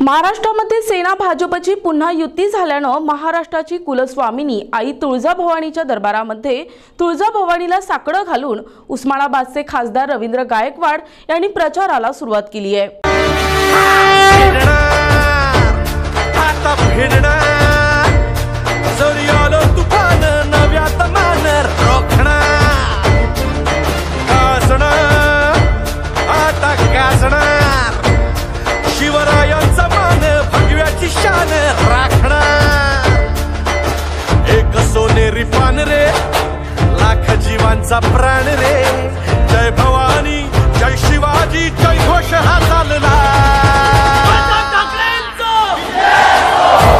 महाराष्ट्रामध्ये सेना भाजपची पुन्हा युती झाल्यानं महाराष्ट्राची कुलस्वामिनी आई तुळजाभवानीच्या दरबारामध्ये तुळजाभवानीला साकडं घालून उस्मानाबादचे खासदार रवींद्र गायकवाड यांनी प्रचाराला सुरुवात केली आहे। सोनेरी पान रे लाख जीवांचा प्राण रे, जय भवानी जय शिवाजी जय घोष हा चालला।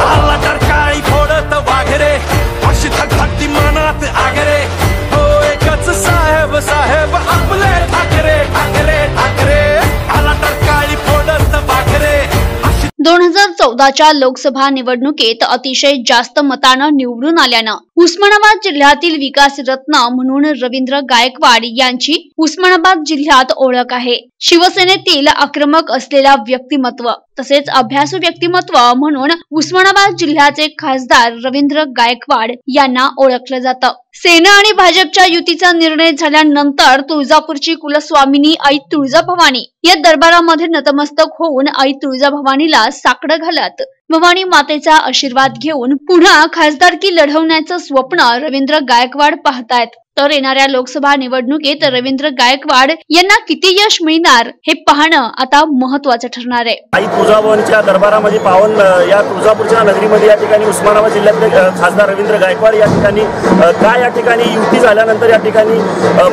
आला तर काळी फोडत वाघरे, अशी धगधगती मनात आगरे, हो एकच साहेब साहेब आपले ठाकरे ठाकरे ठाकरे। आला तर काळी फोडत वाघरे। 2014च्या लोकसभा निवडणुकीत अतिशय जास्त मतानं निवडून आल्यानं उस्मानाबाद जिल्ह्यातील विकास रत्न म्हणून रवींद्र गायकवाड यांची उस्मानाबाद जिल्ह्यात ओळख आहे। शिवसेनेतील आक्रमक असलेला व्यक्तिमत्व तसेच अभ्यासू व्यक्तिमत्व म्हणून उस्मानाबाद जिल्ह्याचे खासदार रवींद्र गायकवाड यांना ओळखलं जातं। सेना आणि भाजपच्या युतीचा निर्णय झाल्यानंतर तुळजापूरची कुलस्वामिनी आई तुळजाभवानी या दरबारामध्ये नतमस्तक होऊन आई तुळजाभवानीला साकडं घालत भवानी मातेचा आशीर्वाद घेऊन पुन्हा खासदारकी लढवण्याचं स्वप्न रवींद्र गायकवाड पाहतायत। तर येणाऱ्या लोकसभा निवडणुकीत रवींद्र गायकवाड यांना किती यश मिळणार हे पाहणं आता महत्त्वाचं ठरणार आहे। आई तुळजाभवानीच्या दरबारामध्ये पावन या तुळजापूरच्या नगरीमध्ये या ठिकाणी उस्मानाबाद जिल्ह्यातले खासदार रवींद्र गायकवाड या ठिकाणी या ठिकाणी युती झाल्यानंतर या ठिकाणी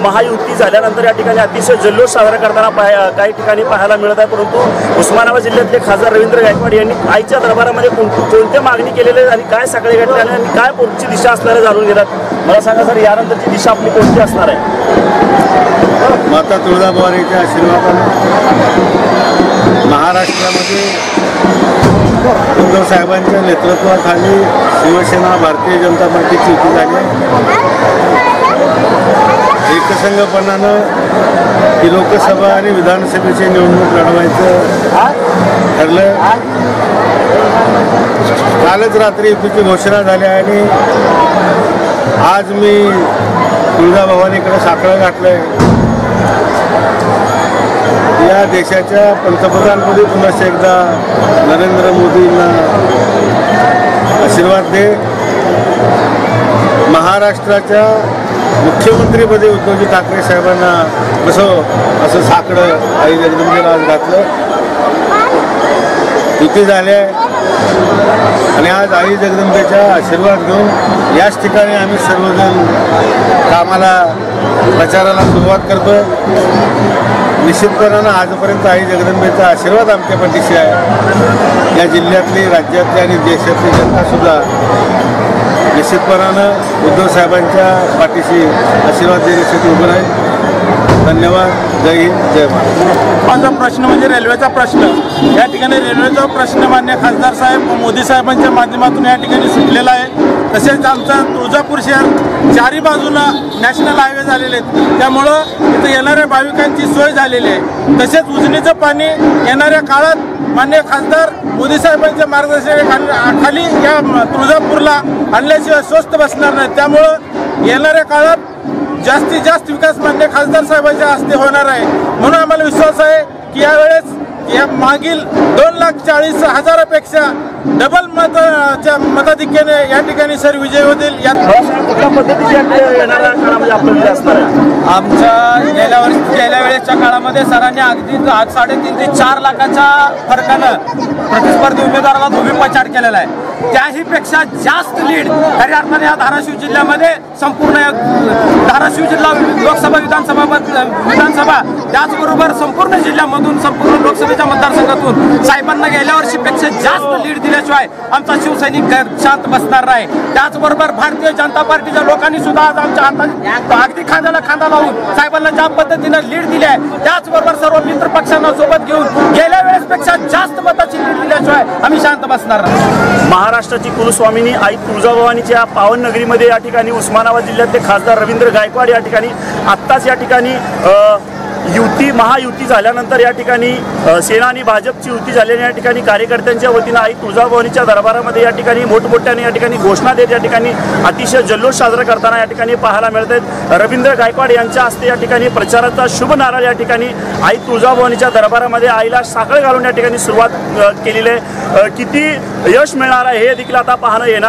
महायुती झाल्यानंतर या ठिकाणी अतिशय जल्लोष साजरा करताना काही ठिकाणी पाहायला मिळत आहे। परंतु उस्मानाबाद जिल्ह्यातले खासदार रवींद्र गायकवाड यांनी आईच्या दरबारामध्ये कोणते मागणी केलेले आणि काय सगळे घटले आणि काय पुढची दिशा असणारे जाणून घेतात। मला सांगा सर, यानंतरची दिशा आपली कोणती असणार आहे? माता तुळजाभवानीच्या आशीर्वादाने महाराष्ट्रामध्ये उद्धव साहेबांच्या नेतृत्वाखाली शिवसेना भारतीय जनता पार्टीची युती झाली आहे। एकसंघपणानं ही लोकसभा आणि विधानसभेची निवडणूक लढवायचं ठरलं। कालच रात्री युतीची घोषणा झाली आणि आज मी तुळजाभवानीकडे साकडं घातलंय। या देशाच्या पंतप्रधानपदी पुन्हा एकदा नरेंद्र मोदींना आशीर्वाद दे। महाराष्ट्राच्या मुख्यमंत्रीपदी उद्धवजी ठाकरे साहेबांना असं साकडं आई जगदंबेला आज घातलं। युती झाली आहे आणि आज आई जगदंबेचा आशीर्वाद घेऊन याच ठिकाणी आम्ही सर्वजण कामाला प्रचाराला सुरुवात करतोय। निश्चितपणानं आजपर्यंत आई जगदंबेचा आशीर्वाद आमच्या पाठीशी आहे। या जिल्ह्यातली राज्यातली आणि देशातली जनतासुद्धा निश्चितपणानं उद्धव साहेबांच्या पाठीशी आशीर्वाद देण्यासाठी उभं राहील। धन्यवाद। जय हिंद जय महाराष्ट्र। माझा प्रश्न म्हणजे रेल्वेचा प्रश्न। या ठिकाणी रेल्वेचा प्रश्न मान्य खासदार साहेब मोदी साहेबांच्या माध्यमातून या ठिकाणी सुटलेला आहे। तसेच आमचा तुळजापूर शहर चारी बाजूला नॅशनल हायवे झालेले आहेत, त्यामुळं इथं येणाऱ्या भाविकांची सोय झालेली आहे। तसेच उजनीचं पाणी येणाऱ्या काळात मान्य खासदार मोदी साहेबांच्या मार्गदर्शनाखाली या तुळजापूरला आणल्याशिवाय स्वस्त बसणार नाही। त्यामुळं येणाऱ्या काळात जास्तीत जास्त विकास मान्य खासदार साहेबांच्या हस्ते होणार आहे। म्हणून आम्हाला विश्वास आहे की यावेळेस या मागील 2,40,000पेक्षा डबल मताधिक्याने या ठिकाणी सर विजय होतील। आमच्या गेल्या वेळेसच्या काळामध्ये सरांनी अगदी 3.5 ते 4 लाखाच्या फरकानं प्रतिस्पर्धी उमेदवाराला धोबीपछाड केलेला आहे। त्याहीपेक्षा जास्त लीड खऱ्या अर्थाने या धाराशिव जिल्ह्यामध्ये संपूर्ण धाराशिव जिल्हा लोकसभा विधानसभा त्याचबरोबर संपूर्ण जिल्ह्यामधून संपूर्ण लोकसभेच्या मतदारसंघातून साहेबांना गेल्या वर्षीपेक्षा जास्त लीड दिल्याशिवाय आमचा शिवसैनिक शांत बसणार नाही। त्याचबरोबर भारतीय जनता पार्टीच्या लोकांनी सुद्धा आज आमच्या हातात अगदी खांद्याला खांदा लावून साहेबांना ज्या पद्धतीने लीड दिली आहे, त्याचबरोबर सर्व मित्र पक्षांना सोबत घेऊन गेल्या वेळेसपेक्षा जास्त मताची लीड दिल्याशिवाय आम्ही शांत बसणार नाही। महाराष्ट्राची कुलस्वामिनी आई तुळजाभवानीच्या पावन नगरीमध्ये या ठिकाणी उस्मानाबाद जिल्ह्यातले खासदार रवींद्र गायकवाड या ठिकाणी आत्ताच या ठिकाणी युती महायुती झाल्यानंतर या ठिकाणी सेना आणि भाजपची युती झाल्याने या ठिकाणी कार्यकर्त्यांच्या वतीनं आई तुळजाभवानीच्या दरबारामध्ये या ठिकाणी मोठमोठ्याने या ठिकाणी घोषणा देत या ठिकाणी अतिशय जल्लोष साजरा करताना या ठिकाणी पाहायला मिळत आहेत। रवींद्र गायकवाड यांच्या हस्ते या ठिकाणी प्रचाराचा शुभ नारळ या ठिकाणी आई तुळजाभवानीच्या दरबारामध्ये आईला साखळ घालून या ठिकाणी सुरुवात केलेली आहे। किती यश मिळणार आहे हे देखील आता पाहणं येणार।